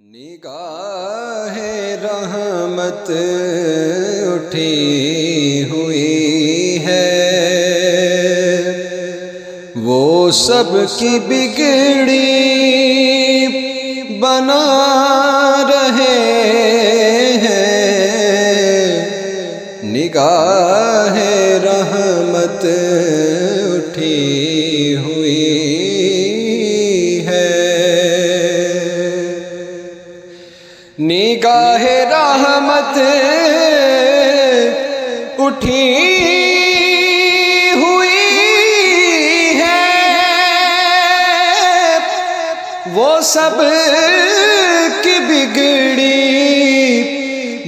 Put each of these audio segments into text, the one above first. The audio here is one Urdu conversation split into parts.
نگاہ رحمت اٹھی ہوئی ہے، وہ سب کی بگڑی بنا رہے ہیں۔ نگاہ رحمت اٹھی ہوئی ہے، نگاہ رحمت اٹھی ہوئی ہے، وہ سب کی بگڑی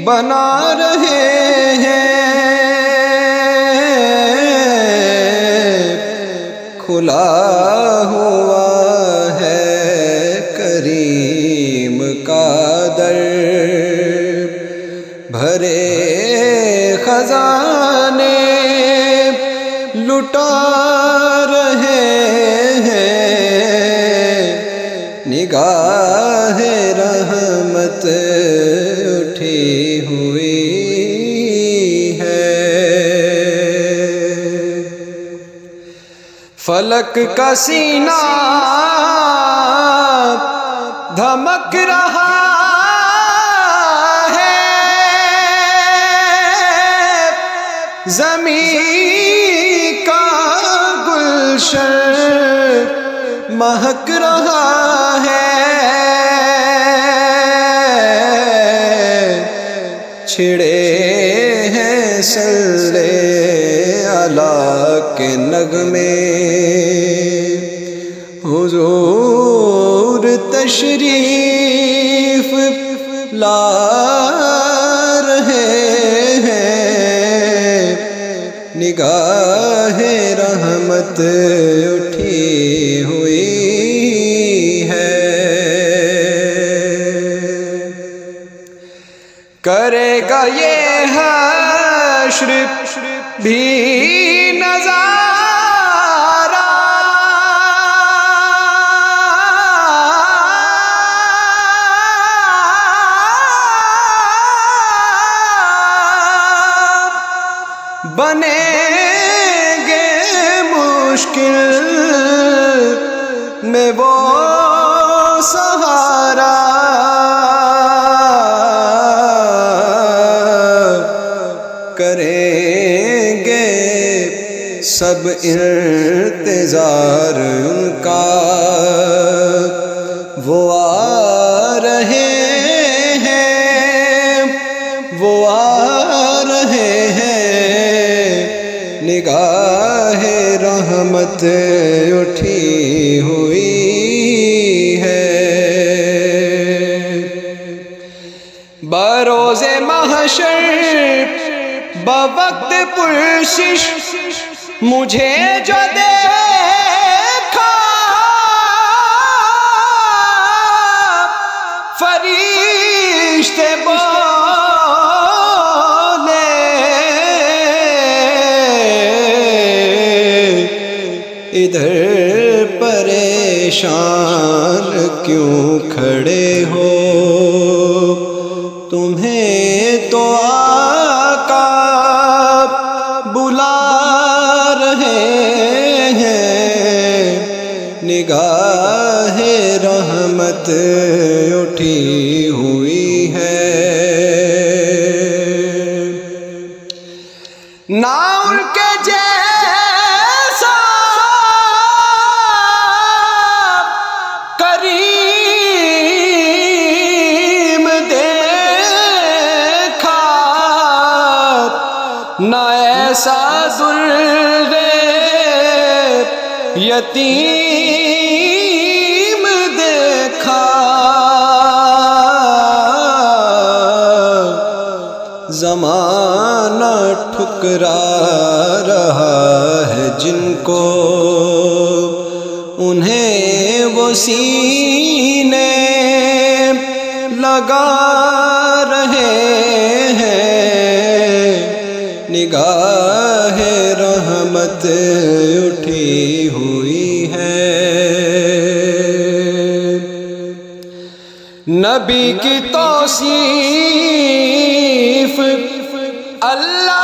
بنا رہے ہیں۔ کھلا ہوا ہے کریم کا در، بھرے خزانے لٹا رہے ہیں۔ نگاہ رحمت اٹھی ہوئی ہے، فلک کا سینہ دھمک رہا ہے، زمین کا گلشن مہک رہا ہے، چھڑے ہیں صلی اللہ کے نغمے، حضور تشریف لا رہے ہیں۔ نگاہ رحمت اٹھی ہوئی ہے، کرے گا یہ حشر بھی نظارہ، بنیں گے مشکل میں وہ سہارا، کریں گے سب انتظار ان کا، وہ آ رہے ہیں، وہ آ رہے ہیں۔ نگاہ رحمت اٹھی ہوئی ہے، بروز محشر بوقت پرسش مجھے جو دیکھا، فرشتے ادھر پریشان کیوں کھڑے ہو، تمہیں تو آقا بلا رہے ہیں۔ نگاہ رحمت اٹھی ہوئی ہے، نہ ان کے نہ ایسا ذل یتیم دیکھا، زمانہ ٹھکرا رہا ہے جن کو، انہیں وہ سینے لگا رہے ہیں۔ نگاہ رحمت اٹھی ہوئی ہے، نبی کی توصیف اللہ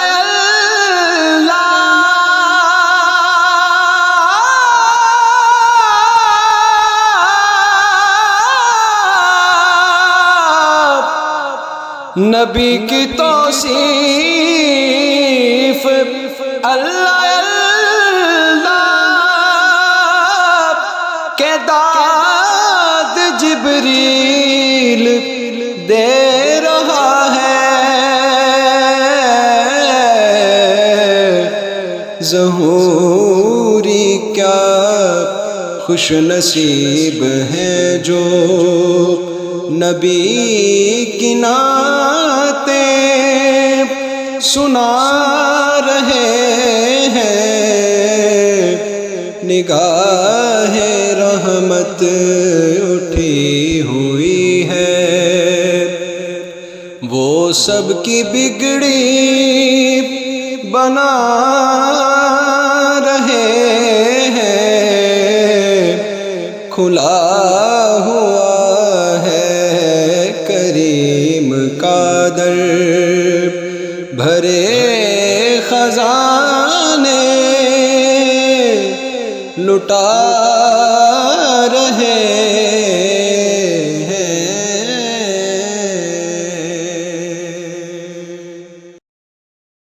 نبی کی توصیف اللہ کے داد جبریل دے رہا ہے، ظہوری کیا خوش نصیب ہیں جو نبی کی نعتیں سنا رہے ہیں، نگاہ رحمت اٹھی ہوئی ہے، وہ سب کی بگڑی بنا رہے ہیں، کھلا ہوا کریم کا در، بھرے خزانے لٹا